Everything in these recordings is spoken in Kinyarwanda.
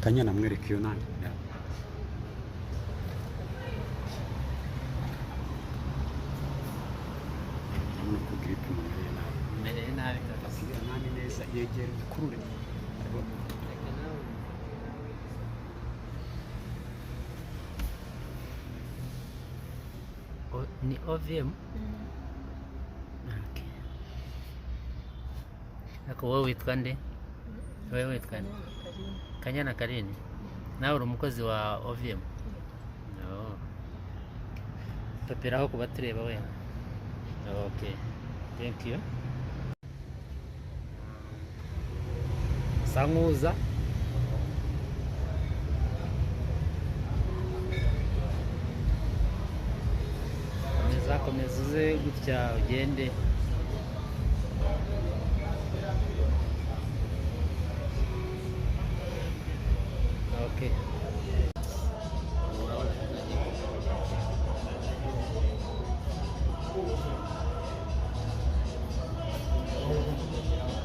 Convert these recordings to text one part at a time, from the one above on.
Kanyana mwereka iyo nani urabona ko giripe umereye nabi akira nani neza yegera ukurure ni OVM. Okay. Ako wowe witwa nde? Wewe witwa nde? Kanyana Karini. Nawe uri umukozi wa OVM? No. Papiraho kuba tureba we. Okay. Thank you. Sanguza. Komeza uze gutya ugende. Okay.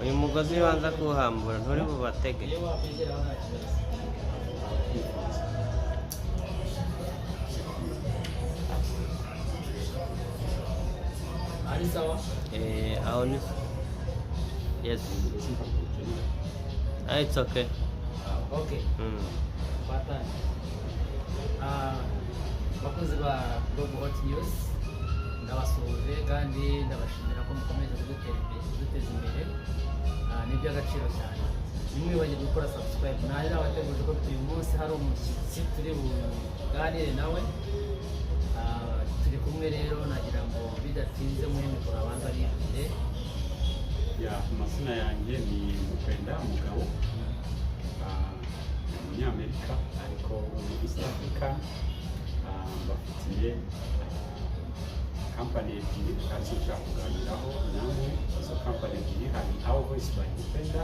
Uyu mugozi wanza kuwuhambura nturi bubatege. Yes. It's okay. Okay. Bakozi ba Global Hot News ndabasuhuje kandi ndabashimira ko mukomeza kuduteza imbere ni iby'agaciro cyane. Nimwibagirwe gukora subscribe. Nari nabateguje ko uyu munsi hari umushyitsi turi buganire nawe. Turi kumwe rero nagira ngo bidatinze muri mikoro abanza biyambire. Amazina yanjye ni Mupenda Mugabo, umunyamerika ariko muri East Africa. Bafitiye kampani ebyiri kandi nshaka kuganiraho namwe. Izo kampani ebyiri hari Our Voice by Mupenda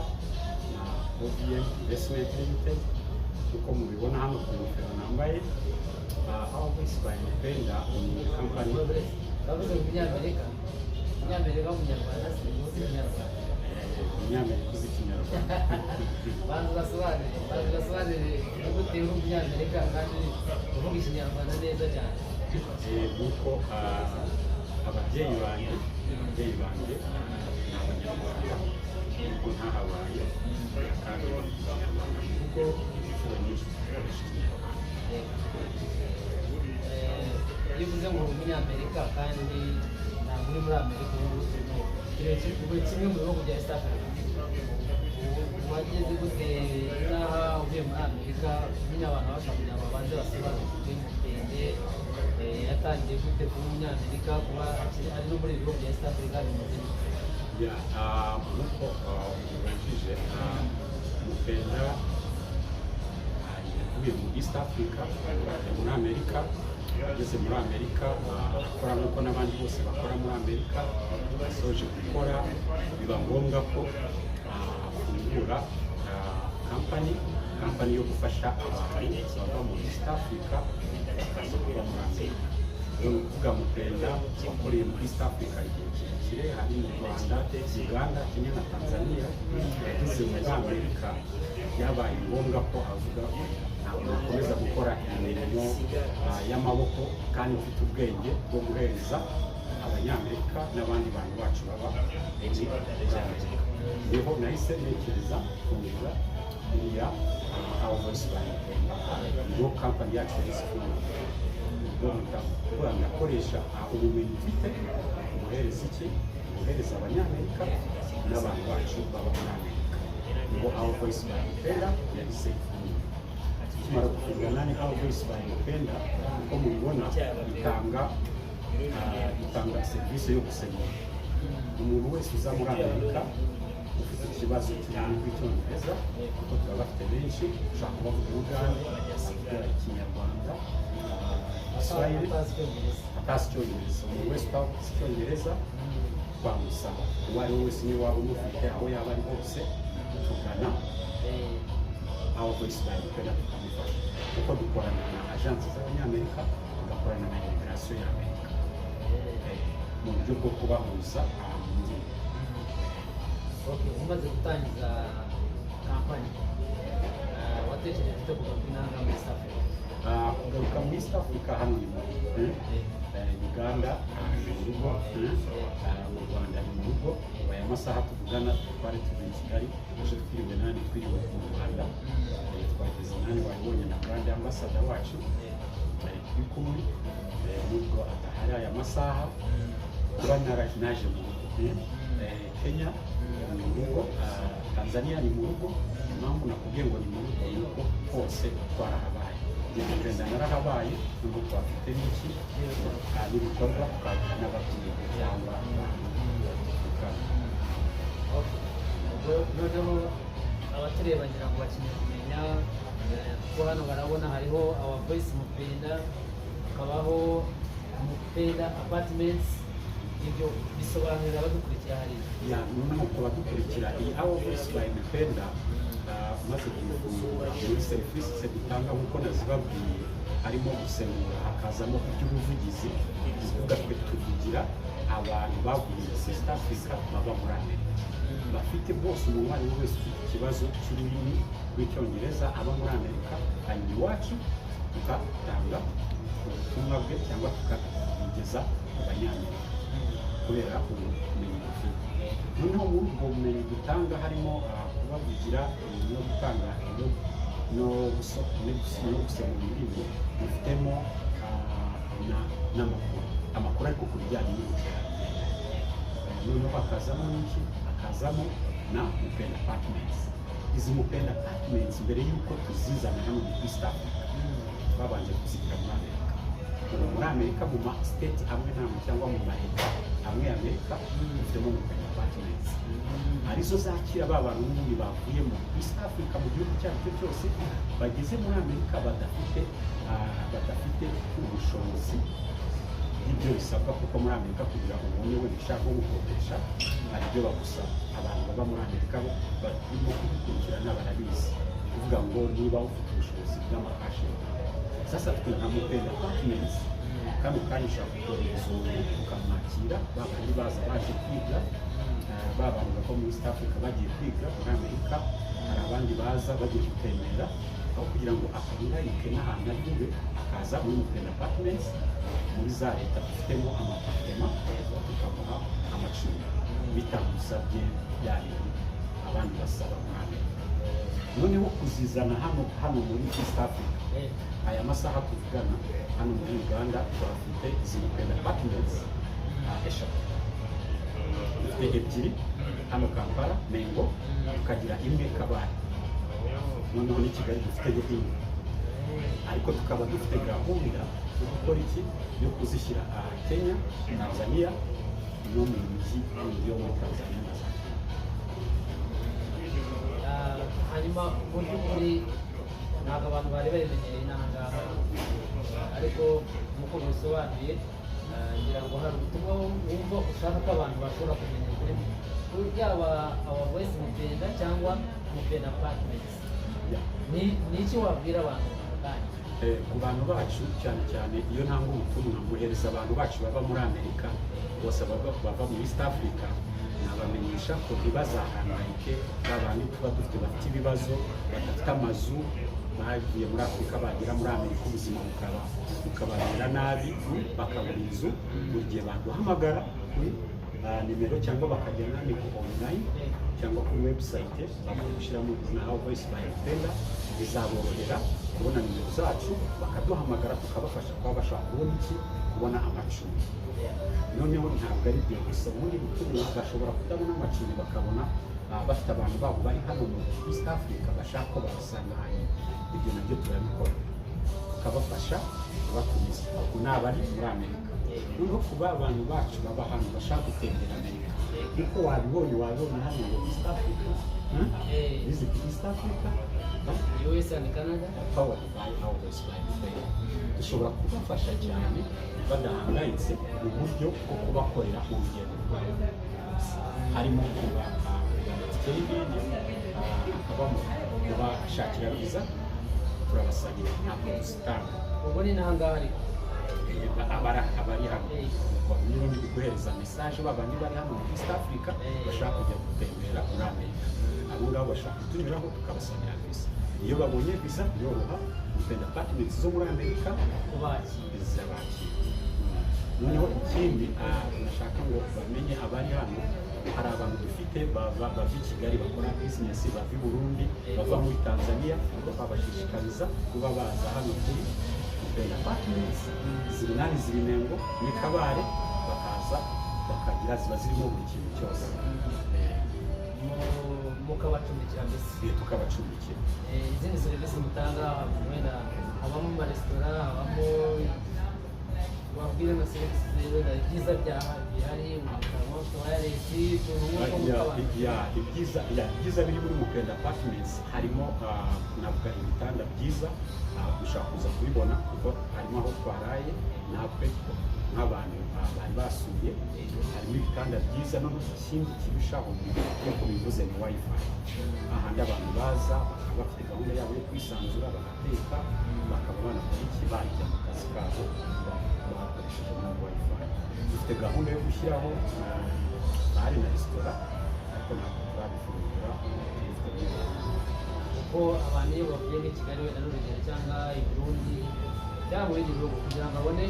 na OVM Investment Limited. Uko mubibona hano ku ngofero nambaye, Our Voice by Mupenda ni kampani umunyamerika w'umunyarwanda si umunyarwanda. Umunyamerika uzi Ikinyarwanda. Banza ugasobanurire gute uri umunyamerika kandi uvuga Ikinyarwanda neza cyane. Nuko ababyeyi banjye ni Abanyarwanda nubwo ntahabaye kandi bazabana mu rugo inshuro nyinshi dukoresha Ikinyarwanda. Iyo uvuze ngo umunyamerika kandi ntabwo uri muri Amerika, uri kimwe mu bihugu bya East Africa, wageze gute n'aha uvuye muri Amerika? Nyine abantu bashaka kugira ngo babanze basobanukirwe Mupende yatangiye gute kuba umunyamerika, kuba ari no muri ibi bihugu bya East Africa bimeze bite? Nuko ubajije Mupenda yavuye mu East Africa ajya muri Amerika. Ageze muri Amerika akora nk'uko n'abandi bose bakora muri Amerika. Asoje gukora biba ngombwa ko afungura kampani yo gufasha abantu bava muri East Africa bakaza kuba muri Amerika. Ni ukuvuga Mupenda wakoreye muri East Africa igihe kirekire, hari mu Rwanda, Uganda, Kenya na Tanzania. Yageze muri Amerika byabaye ngombwa ko avuga ntabwo nakomeza gukora imirimo y'amaboko kandi mfite ubwenge bwo guhereza Abanyamerika n'abandi bantu bacu baba muri Amerika. Niho nahise ntekereza kongera iriya Our Voice by Mupenda, niyo kampani yacu yahise ifungura. Ndakoresha ubumenyi mfite guhereza guhereza Abanyamerika n'abantu bacu baba muri Amerika. Niho Our Voice by Mupenda yahise ifungura. Tumara gufungura ni Our Voice by Mupenda, uko mubibona itanga serivisi yo gusemura. Umuntu wese uza muri Amerika ufite ikibazo cy'ururimi rw'Icyongereza, kuko turaba bafite benshi ushaka kubavuga Uganda, uvuga ikinyarwanda igiswahili atazi icyongereza. Umuntu wese utazi icyongereza twamusaba uwo ari we wese niba waba umufite aho yaba ari hose tugana Our Voice by Mupenda tukamufasha, kuko dukorana na agensi z'abanyamerika, tugakorana na immigration y'Amerika mu buryo bwo kubahuza ahantu ngiye. Umaze gutangiza kampani watekereje ufite kugaruka intanga muri East Africa? Kugaruka muri East Africa hano ni mu Uganda ni mu rugo, mu Rwanda ni mu rugo. Aya masaha tuvugana twari turi i Kigali, ejo twiriwe nani twiriwe mu Rwanda, twageze nani wabonye na brand ambassador wacu turi kumwe, nubwo atahari aya masaha kuba naje mu Kenya ni mu rugo, Tanzania ni mu rugo. Impamvu nakubwiye ngo ni mu rugo ni uko hose twarahabaye, ngenda narahabaye, nubwo twafite n'iki n'ibikorwa twagira n'ababyeyi cyangwa noneho abatureba bagira ngo bakeneye kumenya kuko hano barabona hariho Our Voice Mupenda, hakabaho Mupenda Apartments. Ibyo bisobanurira abadukurikira hariya. Noneho ku badukurikira iyi Our Voice by Mupenda maze kuyifungura muri serivisi dutanga nk'uko nazibabwiye, harimo gusemura, hakazamo iby'ubuvugizi, bivuga twe tuvugira abantu bavuye East Africa baba muri Amerika, bafite bose umuntu ari wese ufite ikibazo cy'ururimi rw'icyongereza aba muri Amerika, hanyuma iwacu tugatanga ubutumwa bwe cyangwa tukabigeza ku banyamerika kubera ubumenyi dufite. Noneho muri ubwo bumenyi dutanga harimo kubavugira no gutanga no gusemura indirimbo, dufitemo n'amakuru ariko ku bijyanye n'ubukerarugendo. Noneho hakazamo n'iki, hakazamo na Mupenda Apartments. Izi Mupenda Apartments mbere y'uko tuzizana hano muri East Africa babanje kuzigira muri Amerika. Muri Amerika mu ma state amwe n'amwe cyangwa mu maleta amwe y'Amerika dufitemo Mupenda Apartments, arizo zakira ba bantu n'ubundi bavuye mu East Africa mu gihugu cyacu cyose bageze muri Amerika badafite ubushobozi ibyo bisabwa, kuko muri Amerika kugira ngo ubone wenda ushaka gukodesha hari ibyo bagusaba. Abantu baba muri Amerika barimo kubikurikirana barabizi, kuvuga ngo niba ufite ubushobozi bw'amakashi. Sasa twe nka Mupenda Apartments kano kanya ushaka kohereza umuntu ukamwakira, babandi baza baje kwiga, babantu bava muri East Africa bagiye kwiga muri Amerika, hari abandi baza bagiye gutembera, aho kugira ngo akanyurayike n'ahantu ari bube akaza muri Mupenda Apartments. Muri za leta dufitemo amapartema tukamuha amacumbi bitamusabye byari abandi basaba muri Amerika. Noneho kuzizana hano muri East Africa aya masaha tuvugana hano muri Uganda turafite izi Mupenda Apartments eshatu, dufite ebyiri hano Kampala Mengo, tukagira imwe Kabale, noneho ni Kigali dufite imwe, ariko tukaba dufite gahunda yo gukora iki, yo kuzishyira Kenya, Tanzania no mu mijyi yo muri Tanzania na Zambia. Hanyuma mu by'ukuri ntabwo abantu bari babimenyereye n'ahangaha, ariko nk'uko bisobanuye ngira ngo hari ubutumwa wumva ushaka ko abantu bashobora kumenya kuri yaba Our Voice Mupenda cyangwa Mupenda Apartments. Ni iki wabwira abantu kandi ku bantu bacu cyane cyane iyo ntanga ubutumwa mbohereza abantu bacu baba muri Amerika bose bava muri East Africa, nabamenyesha ko ntibazahangayike babandi tuba dufite bafite ibibazo, badafite amazu, bagiye muri Afurika bagera muri Amerika ubuzima bukababera nabi, bakabura inzu. Buri gihe baduhamagara kuri nimero cyangwa bakagenda ni ku online cyangwa kuri website bakagushyiramo izina Our Voice by Mupenda, bizaborohera kubona nimero zacu bakaduhamagara tukabafasha kuba bashaka kubona iki, kubona amacumbi. Noneho ntabwo ari byo gusa, ubundi butumwa bashobora kutabona amacumbi bakabona bafite abantu babo bari hano muri East Africa bashaka ko babasanga hano. Ibyo nabyo turabikora tukabafasha kubatumiza n'abari muri Amerika. Noneho kuba abantu bacu baba hano bashaka gutembera Amerika, nkuko wabibonye hano muri East Africa Visit East Africa, US and Canada. powered by our Westline Trader. Dushobora kubafasha cyane badahangayitse mu buryo bwo kubakorera mu rugendo rwabo. Harimo kuba hakabamo kubashakira viza, turabasabira ntabwo dusitanga. Ubwo ni n'ahangaha ariko abari hano niba ndi guhereza message babandi bari hano muri East Africa bashaka kujya gutembera muri Amerika, abo ngabo bashaka kutunyuraho tukabasabira visa. Iyo babonye visa yoroha Mupenda Apartments zo muri Amerika kubakira. Noneho ikindi nashaka ngo bamenye abari hano, hari abantu dufite bava i Kigali bakora business, bava i Burundi, bava muri Tanzania, babashishikariza kuba baza hano kuri Mupenda Apartments. Ziri Zirinengo ni Kabare, bakaza bakagira ziba zirimo buri kintu cyose, mukabacumbikira mbese tukabacumbikira. Izindi serivisi mutanga wenda habamo amaresitora, habamo wabwira na serivisi wenda ibyiza bihari mu wireless, ibyiza biri muri Mupenda Apartments harimo navuga ibitanda byiza ushaka kuza kubibona kuko harimo aho twaraye natwe nk'abantu bari basuye, harimo ibitanda byiza. No ikindi kirushaho nk'uko bivuze ni wifi, ahandi abantu baza bakaba bafite gahunda yabo yo kwisanzura, bagateka, bakaba banakora iki bajya mu kazi kabo bakoresheje na wifi. Dufite gahunda yo gushyiraho bare na resitora, ariko ntabwo turabifungura kuko abantu iyo bavuye muri Kigali wenda n'urugero cyangwa i Burundi cyangwa mu bindi bihugu, kugira ngo abone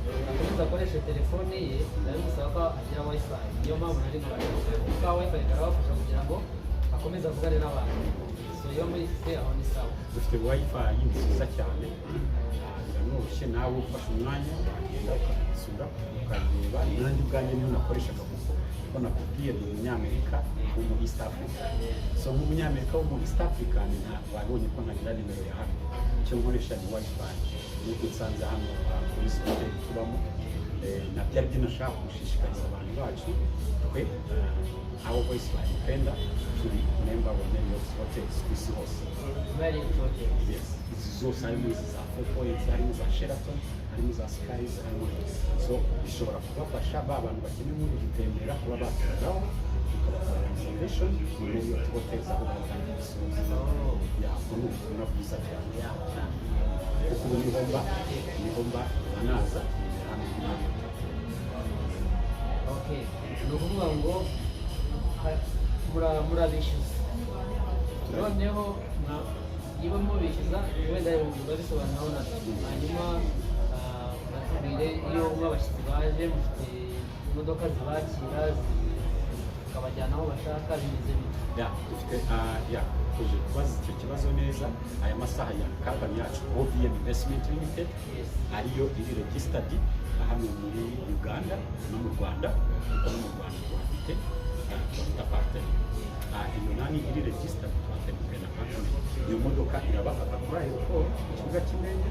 akomeza akoreshe telefone ye biramusaba ko agira wifi. Niyo mpamvu nari kuba wifi ikarabafasha kugira ngo akomeze avugane n'abantu. So iyo muri ifite aho ni sawa. Dufite wifi nziza cyane, biranoroshye, nawe ufashe umwanya wagenda ukabisura ukareba. Nanjye ubwanjye niyo nakoreshaga kuko nakubwiye ni umunyamerika wo muri East Africa. So nk'umunyamerika wo muri East Africa wabonye ko ntagira nimero ya hano, icyo nkoresha ni wifi. Nuko nsanze hano kuri hotel tubamo, nabyari binashaka gushishikariza abantu bacu twe abo Voice by Mupenda turi member wa Marriott Hotels ku isi hose. Marriott Hotels, yes, izi zose harimo izi za Four Points, harimo za Sheraton, harimo za Skies, harimo so bishobora kubafasha ba bantu bakeneye muri gutembera kuba batugeraho tukabakorera reservation muri Marriott Hotels aho bagana ibisoza. Kuno ubutumwa bwiza cyane kuko ubu nihomba banaza hano muri Marriott. Okay, ni ukuvuga ngo murabishyuza, noneho niba mubishyuza wenda biba bisobanuraho nabyo. Hanyuma batubwire iyo abashyitsi baje mufite imodoka zibakira zikabajyana aho bashaka, bimeze bite? Dufite tuje kubaza icyo kibazo neza. Aya masaha ya kampani yacu OVM Investment Limited ariyo iri registered hano muri Uganda no mu Rwanda, kuko no mu Rwanda tuhafite partner. Iyo nani iri registered Mupenda Apartments. Iyo modoka irabafata kuri aeroport ku kibuga cy'indege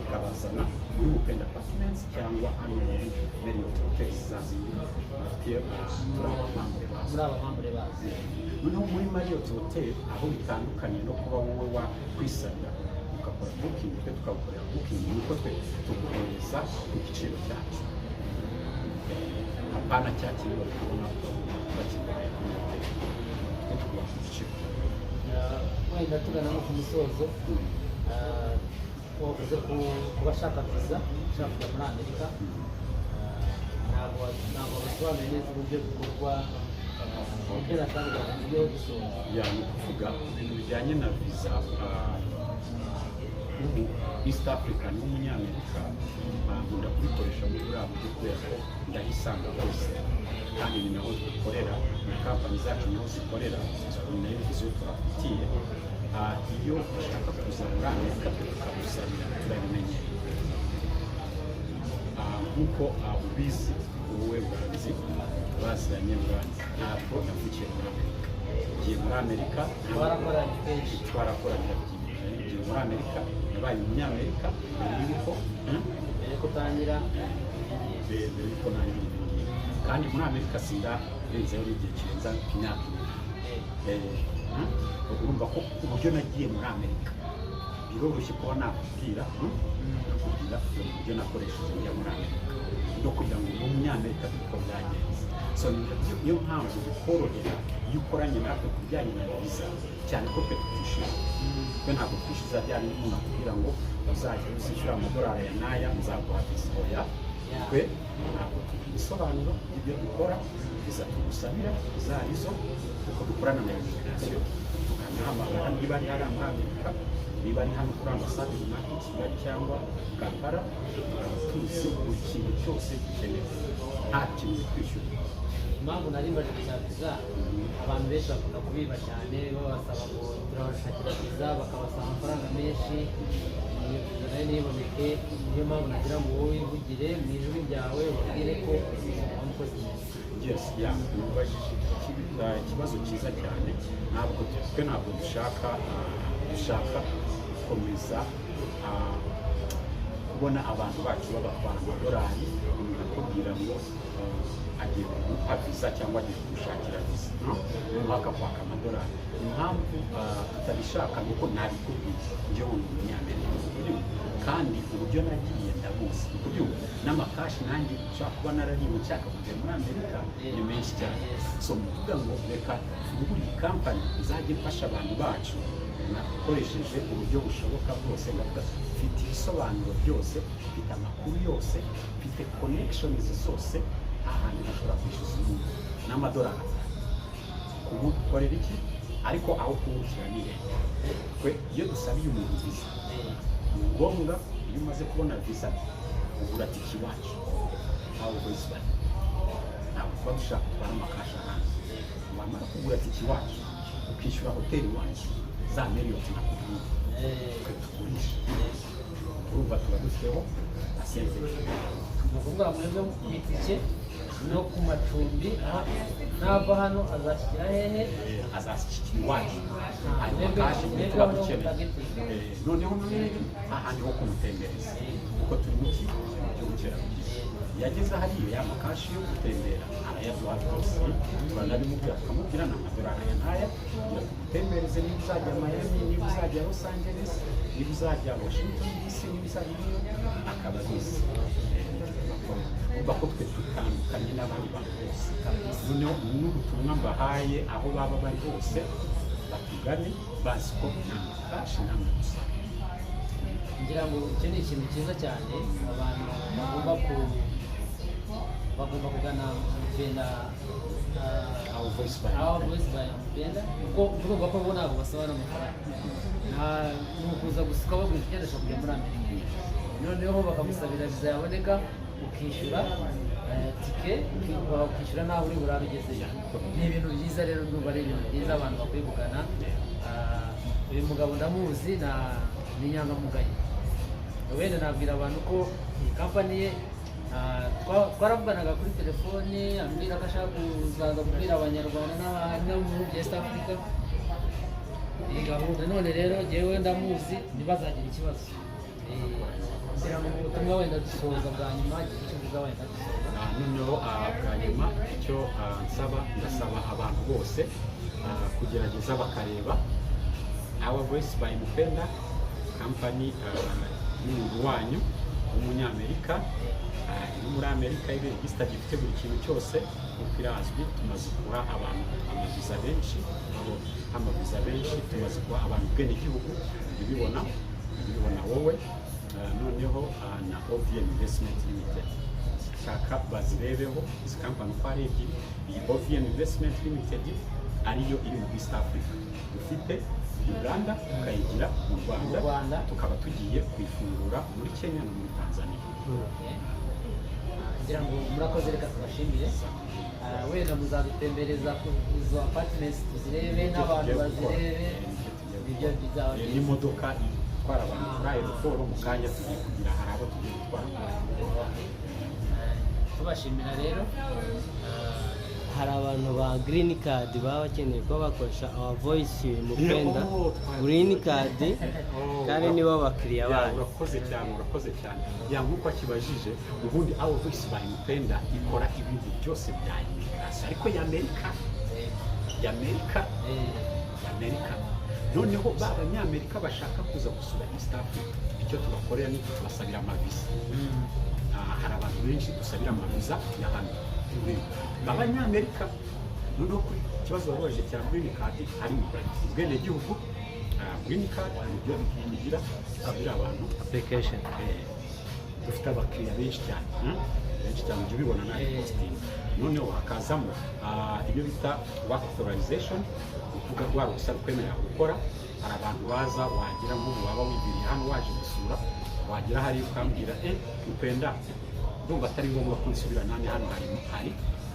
ikabazana muri Mupenda Apartments cyangwa hano muri Marriott Hotels zazindi bafite muri abamambure bazi. Noneho muri Marriott Hotel aho bitandukanye no kuba wowe wakwisabira ugakora booking, twe tukagukorera booking, nuko twe tuguhereza ku giciro cyacu, apana cya kintu bari kubona bakibaye kuri hotel, twe tuguha ku giciro. Wenda tugana no ku musozo, wavuze ku bashaka viza ushaka kujya muri Amerika, ntabwo basobanuye neza uburyo bikorwa, uburyo natanga uburyo gusoza. Ni ukuvuga ibintu bijyanye na viza East Africa n'umunyamerika nkunda kubikoresha muri buriya buryo kubera ko ndahisanga hose, kandi ni naho dukorera na kampani zacu niho zikorera, ni nayo viza turafitiye. Iyo ushaka kuza muri Amerika tukagusabira turabimenyera, nk'uko ubizi wowe urabizi, baziranye uranzi, ntabwo navukiye muri Amerika. Ngiye muri Amerika twarakoranye kenshi, twarakoranye ngiye muri Amerika, nabaye umunyamerika mbere ko utangira mbere yuko nanjye kandi muri Amerika sindarenzeho igihe kirenza imyaka ibiri. urumva ko uburyo nagiye muri Amerika biroroshye kuba nakubwira uburyo nakoresheje njya muri Amerika no kugira ngo ube umunyamerika uko byagenze. So niyo mpamvu bikorohera iyo ukoranye natwe ku bijyanye na viza, cyane ko twe tutishyura. Twe ntabwo twishyuza byari umuntu akubwira ngo uzajya uzishyura amadolari aya n'aya nzaguha viza. Oya, twe ntabwo tugira ibisobanuro by'ibyo dukora, viza tugusabira izo arizo, kuko dukorana na immigration tukamuhamagara niba ari hariya muri Amerika, niba ari hano kuri ambasade runaka i Kigali cyangwa Kampala, tuzi buri kintu cyose gikenewe, nta kintu twishyura. Impamvu nari mbaje gushaka viza, abantu benshi bakunda kubiba cyane babasaba ngo turabashakira viza, bakabasaba amafaranga menshi, iyo viza nayo ntiboneke. Niyo mpamvu nagira ngo wowe wivugire mu ijwi ryawe ubabwire ko wamukoze neza. Yes, ubajije ikibazo cyiza cyane. Twe ntabwo dushaka gukomeza kubona abantu bacu babatwara amadolari, bakubwira ngo agiye kuguha viza cyangwa agiye kugushakira viza, umwaka kwaka amadolari. Impamvu tutabishaka ni uko ntabikubwiye njyewe ndi umunyamerika, kandi uburyo nagiye ndabuzi, n'amakashi nanjye nshaka kuba narariwe nshaka kujya muri Amerika ni menshi cyane. So mvuga ngo reka tugure iyi kampani izajya ifasha abantu bacu nakoresheje uburyo bushoboka bwose. Ndavuga mfite ibisobanuro byose, mfite amakuru yose, mfite connections zose, ahantu hashobora kwishyuza umuntu n'amadolari kumukorera iki, ariko aho kumukira ni leta. Twe iyo dusabiye umuntu viza, ni ngombwa iyo umaze kubona viza ugura tiki wacu aho voice by, ntabwo tuba dushaka gutwara amakashi hanze. Wamara kugura tiki wacu ukishyura hoteli wacu za miliyoni nakubwira, twe tugurisha, urumva tuba dufiteho asente. Ni ukuvuga mwebwe ku itike no ku macumbi, nava hano azashyikira hehe? Azashyikira iwacu, hanyuma kashi tuba dukeneye. Noneho ahandi ho kumutembereza, kuko turi mu kigo cy'ubukerarugendo. Yageze hariya ya makashi yo gutembera arayaduha rwose, turanabimubwira tukamubwira ni amadolari aya n'aya, kugira tumutembereze. Niba uzajya Miami, niba uzajya Los Angeles, niba uzajya Washington DC, niba uzajya New York, akaba abizi. Kuba ko twe dutandukanye n'abandi bantu bose. Noneho n'ubutumwa mbahaye aho baba bari hose, batugane bazi ko nta makashi nta gusa. Ngira ngo icyo ni ikintu cyiza cyane, abantu bagomba kugana Mpenda, Our Voice by Mpenda, kuko urumva ko bo ntabwo basaba n'amafaranga, ni ukuza gusa ukababwira icyo ndashaka kujya muri Amerika, noneho bakamusabira viza yaboneka, ukishyura tike, ukishyura naho uri burabe ugezeyo. Ni ibintu byiza rero, ndumva ari ibintu byiza abantu bakwiye kugana. Uyu mugabo ndamuzi, ni inyangamugayo. Wenda nabwira abantu ko iyi kampani ye, twaravuganaga kuri telefone, ambwira ko ashaka kuzaza kubwira abanyarwanda no mu bihugu bya East Africa iyi gahunda. None rero njyewe ndamuzi, ntibazagira ikibazo. Kugira ngo ubutumwa wenda dusoza bwa nyuma, icyo uvuga wenda dusoza. Noneho bwa nyuma icyo ndasaba abantu bose kugerageza bakareba Our Voice by Mpenda kampani y'umuntu wanyu w'umunyamerika, iri muri Amerika, ibe register, gifite buri kintu cyose, kuko irazwi. Tumaze guha abantu amaviza benshi, tumaze guha abantu ubwenegihugu, ubibona wowe. Noneho na OVN Investment Limited, shaka bazirebeho izi kampani uko ari ebyiri. Iyi OVN Investment Limited ariyo iri mu East Africa, dufite Uganda tukayigira mu Rwanda, tukaba tugiye kuyifungura muri Kenya no muri Tanzania. Kugira ngo murakoze, reka tubashimire. Wenda muzadutembereza izo apartments tuzirebe, n'abantu bazirebe, ibyo bizaba byiza. N'imodoka itwara abantu kuri aeroport, mu kanya tugiye kugira hari abo tugiye gutwara. Tubashimira rero. hari abantu ba green card baba bakeneye kuba bakoresha Our Voice Mpenda green card kandi nibo bakiriya bayo. Urakoze cyane ya nkuko akibajije. Ubundi Our Voice by Mpenda ikora ibintu byose bya immigration, ariko ya Amerika Amerika. Noneho b'abanyamerika bashaka kuza gusura East Africa, icyo tubakorera ni tubasabira amavisa. Hari abantu benshi dusabira amaviza ya hano b'abanyamerika. Noneho kuri ikibazo babaje cya green card harimo ubwenegihugu, green card ibyo bigira abira abantu application. Dufite abakiriya benshi cyane ujya ubibona na posting. Noneho hakazamo ibyo bita work authorization, uvuga rwa ruhushya rukwemerera gukora. Hari abantu baza wagira ngo waba wibiriye hano waje gusura, wagira hari ukambwira ukwenda ndumva atari ngombwa ko nsubira nane hano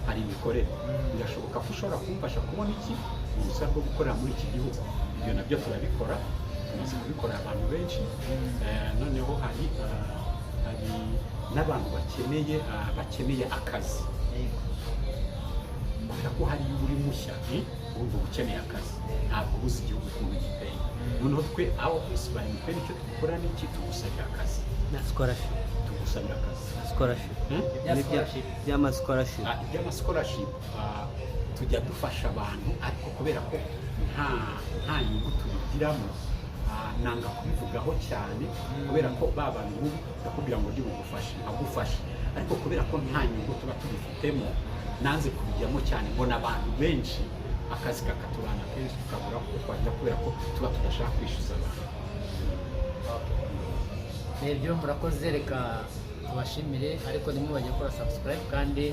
hari imikorere. Birashoboka ko ushobora kumfasha kubona iki uruhushya rwo gukorera muri iki gihugu. Ibyo nabyo turabikora, tumaze kubikorera abantu benshi. Noneho hari n'abantu bakeneye akazi, kubera ko hari uri mushya urumva ukeneye akazi, ntabwo uzi igihugu ukuntu giteye. Noneho twe aho kwisibaye MPN icyo dukora ni iki? Tugusabira akazi na scholarship. Tugusabira akazi Scholarship. Scholarship. Scholarship tujya dufasha abantu, ariko kubera ko nta nyungu tubigiramo, nanga kubivugaho cyane, kubera ko babantu ubu bakubwira ngo ndi bugufashe, ariko kubera ko nta nyungu tuba tubifitemo, nanze kubijyamo cyane. Mbona abantu benshi akazi kakatubana kenshi tukabura ko twajya, kubera ko tuba tudashaka kwishyuza abantu. Nebyo murakoze, reka tubashimire, ariko nimubajye gukora subscribe kandi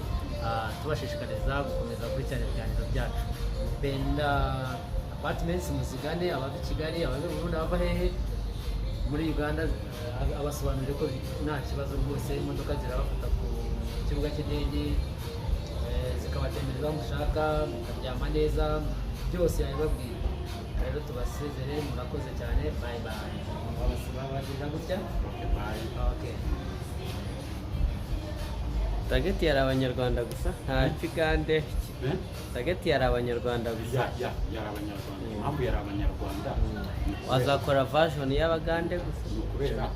tubashishikariza gukomeza gukurikirana ibiganiro byacu. Penda Apartments muzigane, abava i Kigali, abava i Burundi, abava hehe muri Uganda, abasobanurire ko nta kibazo rwose. Imodoka zirabafata ku kibuga cy'indege, zikabatembereza aho mushaka, mukaryama neza, byose yabibabwira. Rero tubasezere, murakoze cyane, bye bye. Babagirira gutya. Okay. Target yari abanyarwanda gusa, nta Kigande. Target yari abanyarwanda gusa. Yari abanyarwanda. Impamvu yari abanyarwanda, wazakora version y'abagande gusa kubera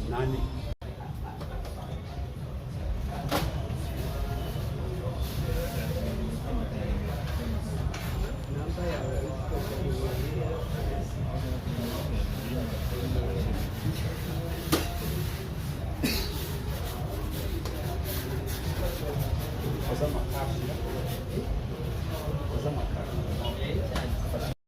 nani